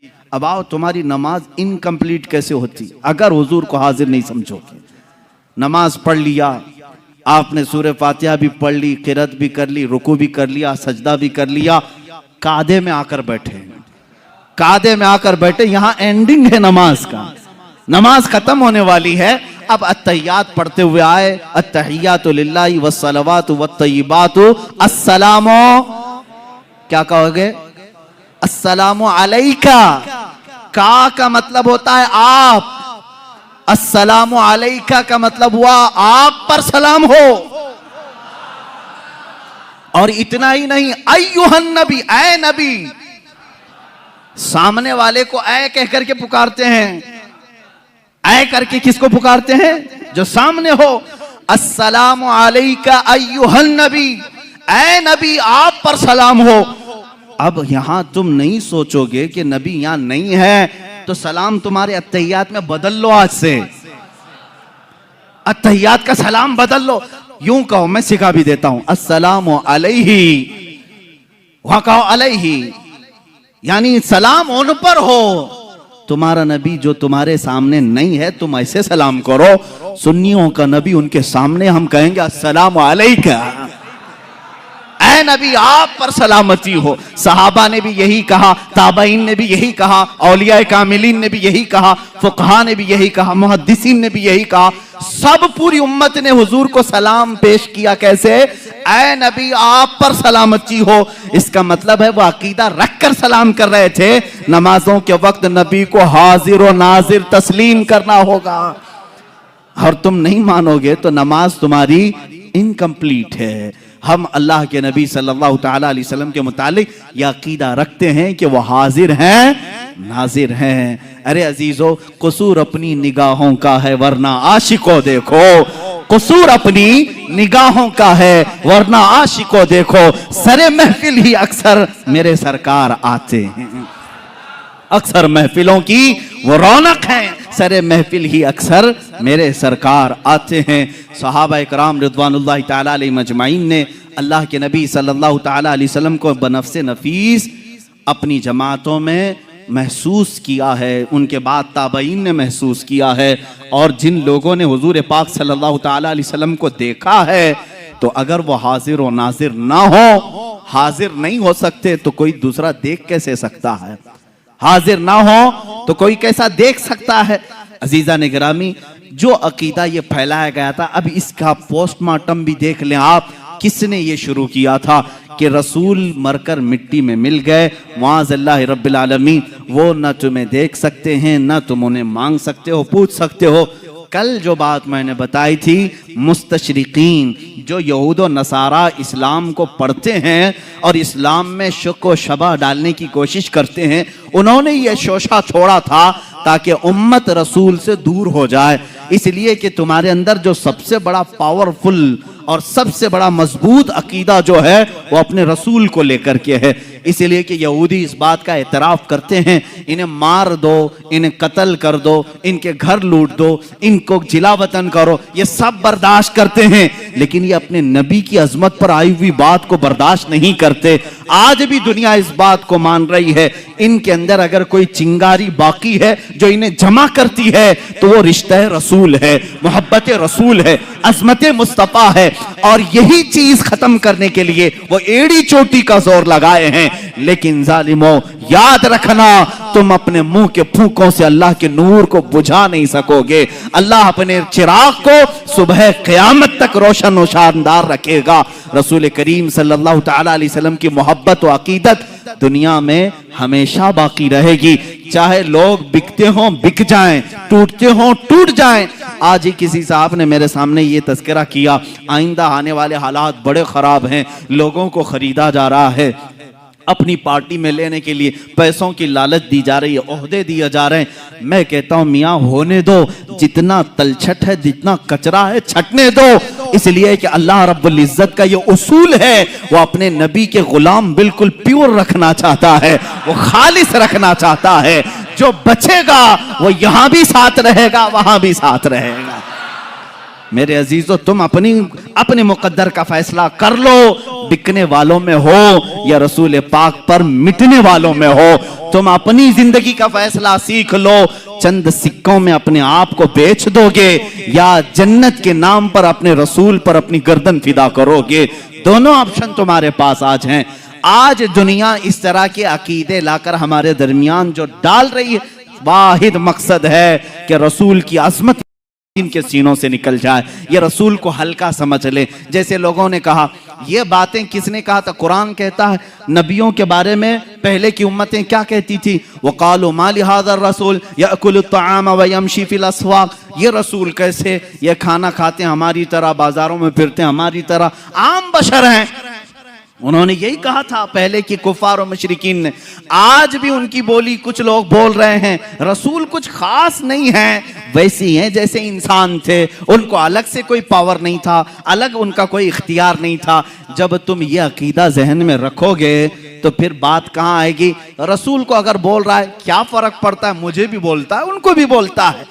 अब आओ, तुम्हारी नमाज इनकम्प्लीट कैसे होती अगर हुजूर को हाजिर नहीं समझोगे। नमाज पढ़ लिया आपने, सूरह फातिहा भी पढ़ ली, किरात भी कर ली, रुकू भी कर लिया, सजदा भी कर लिया, कादे में आकर बैठे, कादे में आकर बैठे, यहां एंडिंग है नमाज का, नमाज खत्म होने वाली है। अब अत्तहियात पढ़ते हुए आए, अत्तहियातु लिल्लाहि वस्सलावातु वत्तय्यिबातु अस्सलामु, क्या कहोगे? अस्सलामु अलैका। का मतलब होता है आप, अस्सलामु अलैका का मतलब हुआ आप पर सलाम हो। और इतना ही नहीं, अय्युहन नबी, ऐ नबी, सामने वाले को ऐ कह करके पुकारते हैं। ऐ करके किसको पुकारते हैं? जो सामने हो। अस्सलामु अलैका अय्युहन नबी, ऐ नबी आप पर सलाम हो। अब यहां तुम नहीं सोचोगे कि नबी यहां नहीं है तो सलाम तुम्हारे अत्तहियात में बदल लो। आज से अत्तहियात का सलाम बदल लो, यूं कहो, मैं सिखा भी देता हूं, अस्सलामु अलैहि, वहां कहो अलैहि, यानी सलाम उन पर हो। तुम्हारा नबी जो तुम्हारे सामने नहीं है तुम ऐसे सलाम करो। सुन्नियों का नबी, उनके सामने हम कहेंगे अस्सलामु अलैका, ऐ नबी आप पर सलामती हो। सहाबा ने भी यही कहा, ताबईन ने भी यही कहा, औलिया कामिलीन ने भी यही कहा, फुकहा ने भी यही कहा, मुहद्दिसीन ने भी यही कहा। सब पूरी उम्मत ने हुजूर को सलाम पेश किया। कैसे? ऐ नबी आप पर सलामती हो। इसका मतलब है वो अकीदा रखकर सलाम कर रहे थे। नमाजों के वक्त नबी को हाजिर और नाजिर तस्लीम करना होगा। और तुम नहीं मानोगे तो नमाज तुम्हारी इनकम्प्लीट है। हम अल्लाह के नबी सल्लल्लाहु तआला अलैहि वसल्लम के मुतालिक यह अकीदा रखते हैं कि वो हाजिर हैं, नाजिर हैं। अरे अजीजों, कसूर अपनी निगाहों का है वरना आशिको देखो, कसूर अपनी निगाहों का है वरना आशिको देखो। सरे महफिल ही अक्सर मेरे सरकार आते हैं, अक्सर महफिलों की वो रौनक है, सरे महफिल ही अक्सर मेरे सरकार आते हैं। सहाबा इकराम रिदवानुल्लाहि ताला अलैहिम अजमाइन ने अल्लाह के नबी सल्लल्लाहु ताला अलैहि वसल्लम को बनफ्से नफीस अपनी जमातों में महसूस किया है, उनके बाद ताबईन ने महसूस किया है। और जिन लोगों ने हुजूर पाक सल्लल्लाहु ताला अलैहि वसल्लम को देखा है, तो अगर वो हाजिर और नाजिर ना हो, हाजिर नहीं हो सकते तो कोई दूसरा देख कैसे सकता है? हाजिर ना हो तो कोई कैसा देख सकता है? अजीजा ने गिरामी, जो अकीदा ये फैलाया गया था, अब इसका पोस्टमार्टम भी देख लें आप। किसने ये शुरू किया था कि रसूल मरकर मिट्टी में मिल गए, मुआज़ल्लाहि रब्बिल आलमीन, वो न तुम्हें देख सकते हैं, न तुम उन्हें मांग सकते हो, पूछ सकते हो। कल जो बात मैंने बताई थी, मुस्तशरिकीन जो यहूद और नसारा इस्लाम को पढ़ते हैं और इस्लाम में शक व शबह डालने की कोशिश करते हैं, उन्होंने ये शोशा छोड़ा था ताकि उम्मत रसूल से दूर हो जाए। इसलिए कि तुम्हारे अंदर जो सबसे बड़ा पावरफुल और सबसे बड़ा मजबूत अकीदा जो है वो अपने रसूल को लेकर के है। इसलिए कि यहूदी इस बात का एतराफ़ करते हैं, इन्हें मार दो, इन्हें कत्ल कर दो, इनके घर लूट दो, इनको जिला वतन करो, ये सब बर्दाश्त करते हैं, लेकिन ये अपने नबी की अजमत पर आई हुई बात को बर्दाश्त नहीं करते। आज भी दुनिया इस बात को मान रही है। इनके अंदर अगर कोई चिंगारी बाकी है जो इन्हें जमा करती है तो वो रिश्ता रसूल है, मोहब्बत रसूल है, अजमत मुस्तफ़ा है। और यही चीज खत्म करने के लिए वो एड़ी चोटी का जोर लगाए हैं। लेकिन जालिमों, याद रखना, तुम अपने मुंह के फूंकों से अल्लाह के नूर को बुझा नहीं सकोगे। अल्लाह अपने चिराग को सुबह क़यामत तक रोशन और शानदार रखेगा। रसूल करीम सल्लल्लाहु तआला अलैहि वसल्लम की मोहब्बत और अकीदत दुनिया में हमेशा बाकी रहेगी, चाहे लोग बिकते हों बिक जाएं, टूटते हों टूट जाएं। आज ही किसी साहब ने मेरे सामने ये तज़किरा किया, आइंदा आने वाले हालात बड़े ख़राब हैं, लोगों को ख़रीदा जा रहा है, अपनी पार्टी में लेने के लिए पैसों की लालच दी जा रही है, ओहदे दिए जा रहे हैं। मैं कहता हूं मियाँ होने दो, जितना तलछट है, जितना कचरा है, छटने दो। इसलिए कि अल्लाह रब्बुल इज्जत का ये उसूल है, वो अपने नबी के गुलाम बिल्कुल प्योर रखना चाहता है, वो खालिस रखना चाहता है। जो बचेगा वो यहां भी साथ रहेगा, वहां भी साथ रहेगा। मेरे अजीजों, तुम अपनी मुकद्दर का फैसला कर लो। बिकने वालों में हो या रसूल पाक पर मिटने वालों में हो। तुम अपनी जिंदगी का फैसला सीख लो, चंद सिक्कों में अपने आप को बेच दोगे या जन्नत के नाम पर अपने रसूल पर अपनी गर्दन फिदा करोगे। दोनों ऑप्शन तुम्हारे पास आज हैं। आज दुनिया इस तरह के अकीदे लाकर हमारे दरमियान जो डाल रही है, वाहिद मकसद है कि रसूल की अजमत इनके सीनों से निकल जाए, ये रसूल को हल्का समझ ले। जैसे लोगों ने कहा, ये बातें किसने कहा था? कुरान कहता है नबियों के बारे में पहले की उम्मतें क्या कहती थी? वक़ालू मा लिहाज़र रसूल याकुलु त्तआम व यमशी फिल अस्वाक़। ये रसूल कैसे, ये खाना खाते हैं हमारी तरह, बाजारों में फिरते हैं हमारी तरह, आम बशर हैं। उन्होंने यही कहा था पहले की कुफार और मुशरिकीन ने। आज भी उनकी बोली कुछ लोग बोल रहे हैं, रसूल कुछ खास नहीं है, वैसे ही हैं जैसे इंसान थे, उनको अलग से कोई पावर नहीं था, अलग उनका कोई इख्तियार नहीं था। जब तुम ये अकीदा जहन में रखोगे तो फिर बात कहाँ आएगी? रसूल को अगर बोल रहा है क्या फर्क पड़ता है, मुझे भी बोलता है उनको भी बोलता है,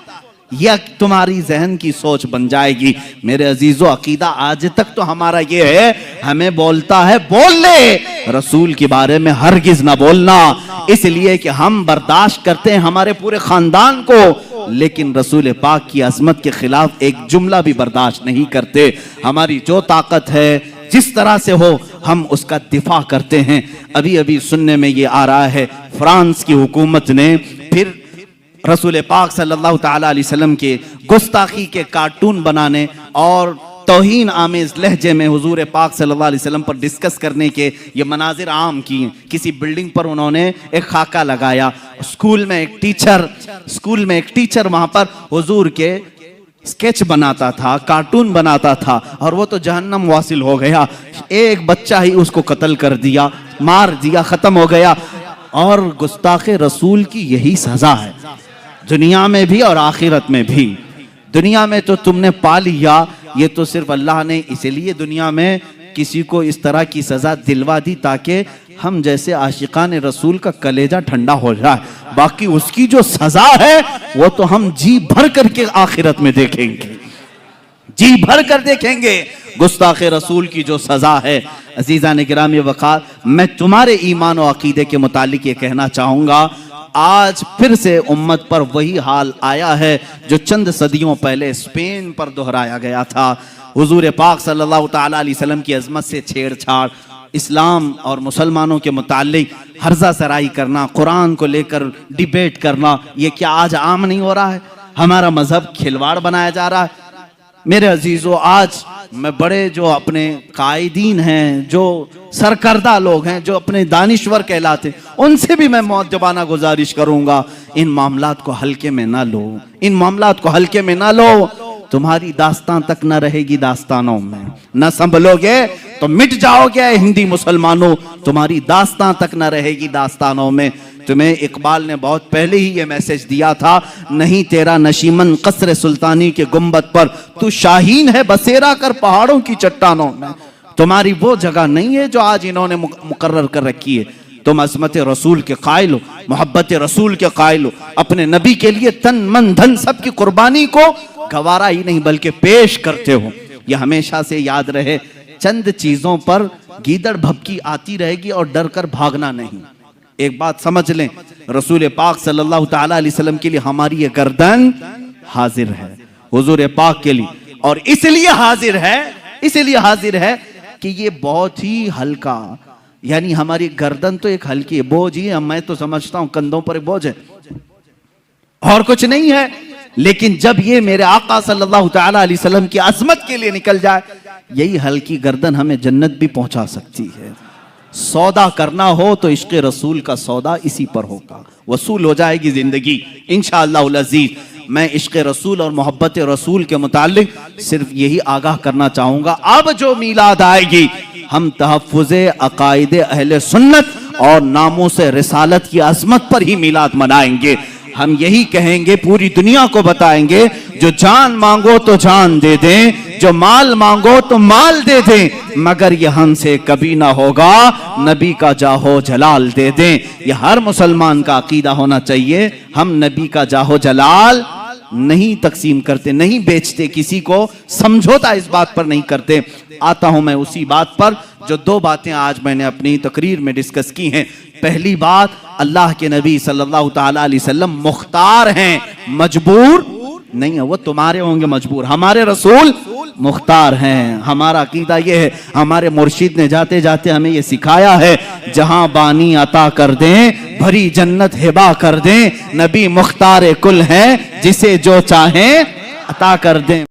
यह तुम्हारी जहन की सोच बन जाएगी। मेरे अजीजों, अकीदा आज तक तो हमारा ये है, हमें बोलता है बोल ले, रसूल के बारे में हरगिज ना बोलना, इसलिए कि हम बर्दाश्त करते हैं हमारे पूरे खानदान को, लेकिन रसूल पाक की अजमत के खिलाफ एक जुमला भी बर्दाश्त नहीं करते। हमारी जो ताकत है, जिस तरह से हो, हम उसका दिफा करते हैं। अभी अभी सुनने में ये आ रहा है, फ्रांस की हुकूमत ने फिर रसूल पाक सल्लल्लाहु ताला अलैहि वसल्लम के गुस्ताखी के कार्टून बनाने और तौहीन आमेज लहजे में हुजूर पाक सल्लल्लाहु अलैहि वसल्लम पर डिस्कस करने के ये मनाजिर आम किए। किसी बिल्डिंग पर उन्होंने एक खाका लगाया, स्कूल में एक टीचर वहां पर हुजूर के स्केच बनाता था, कार्टून बनाता था, और वो तो जहन्नम वासिल हो गया। एक बच्चा ही उसको कत्ल कर दिया, मार दिया, खत्म हो गया। और गुस्ताखे रसूल की यही सजा है, दुनिया में भी और आखिरत में भी। दुनिया में तो तुमने पा लिया, ये तो सिर्फ अल्लाह ने इसलिए दुनिया में किसी को इस तरह की सजा दिलवा दी ताकि हम जैसे आशिकान रसूल का कलेजा ठंडा हो जाए। बाकी उसकी जो सजा है वो तो हम जी भर करके आखिरत में देखेंगे, जी भर कर देखेंगे गुस्ताखे रसूल की जो सजा है। अजीज़ान गिरामी वक़ार, मैं तुम्हारे ईमान और अकीदे के मुतालिक ये कहना चाहूँगा, आज फिर से उम्मत पर वही हाल आया है जो चंद सदियों पहले स्पेन पर दोहराया गया था। हुजूर पाक सल्लल्लाहु ताला अलैहि वसल्लम की अज़मत से छेड़छाड़, इस्लाम और मुसलमानों के मुतालिक हर्जा सराई करना, कुरान को लेकर डिबेट करना, ये क्या आज आम नहीं हो रहा है? हमारा मजहब खिलवाड़ बनाया जा रहा है। मेरे अजीजों, आज मैं बड़े जो अपने कायदीन हैं, जो सरकर्दा लोग हैं, जो अपने दानिश्वर कहलाते, उनसे भी मैं मुअद्दबाना गुजारिश करूंगा, इन मामलात को हल्के में ना लो, इन मामलात को हल्के में ना लो। तुम्हारी दास्तान तक न रहेगी दास्तानों में, न संभलोगे तो मिट जाओगे हिंदी मुसलमानों, तुम्हारी दास्तान तक न रहेगी दास्तानों में। तुम्हें इकबाल ने बहुत पहले ही ये मैसेज दिया था, नहीं तेरा नशीमन कसर सुल्तानी के गुंबद पर, तू शाहीन है बसेरा कर पहाड़ों की चट्टानों में। तुम्हारी वो जगह नहीं है जो आज इन्होंने मुकर्रर कर रखी है। तुम अज़मत रसूल के कायल हो, मोहब्बत रसूल के कायल हो, अपने नबी के लिए तन मन धन सब की कुर्बानी को गवारा ही नहीं बल्कि पेश करते हो। यह हमेशा से याद रहे, चंद चीजों पर गीदड़ भभकी आती रहेगी और डर कर भागना नहीं। एक बात समझ लें, रसूल पाक सल्लल्लाहु ताला अलैहि वसल्लम के लिए हमारी ये गर्दन हाजिर है हुजूर पाक के लिए, और इसलिए हाजिर है कि ये बहुत ही हल्का, यानी हमारी गर्दन तो एक हल्की बोझ ही है। मैं तो समझता हूं कंधों पर एक बोझ है और कुछ नहीं है, लेकिन जब ये मेरे आका सल्लल्लाहु ताला अलैहि वसल्लम की अज़मत के लिए निकल जाए, यही हल्की गर्दन हमें जन्नत भी पहुंचा सकती है। सौदा करना हो तो इश्क़ रसूल का सौदा इसी पर होगा, वसूल हो जाएगी जिंदगी इंशाअल्लाह अज़ीज़। मैं इश्क़ रसूल और मोहब्बत रसूल के मुतालिक सिर्फ यही आगाह करना चाहूंगा, अब जो मीलाद आएगी हम तहफ़्फ़ुज़े अक़ाइदे अहले सुन्नत और नामूसे रिसालत की अज़मत पर ही मीलाद मनाएंगे। हम यही कहेंगे, पूरी दुनिया को बताएंगे, जो जान मांगो तो जान दे दें, जो माल मांगो तो माल दे दें, मगर ये हमसे कभी ना होगा नबी का जाहो जलाल दे दें। ये हर मुसलमान का अकीदा होना चाहिए, हम नबी का जाहो जलाल नहीं तकसीम करते, नहीं बेचते, किसी को समझौता इस बात पर नहीं करते। आता हूं मैं उसी बात पर जो दो बातें आज मैंने अपनी तकरीर में डिस्कस की हैं। पहली बात, अल्लाह के नबी सल्लल्लाहु ताला अलैहि वसल्लम मुख्तार हैं, मजबूर नहीं है। वो तुम्हारे होंगे मजबूर, हमारे रसूल मुख्तार हैं। हमारा अकीदा ये है, हमारे मुर्शिद ने जाते जाते हमें ये सिखाया है, जहां बानी अता कर दें, भरी जन्नत हिबा कर दें, नबी मुख्तार कुल है, जिसे जो चाहे अता कर दें।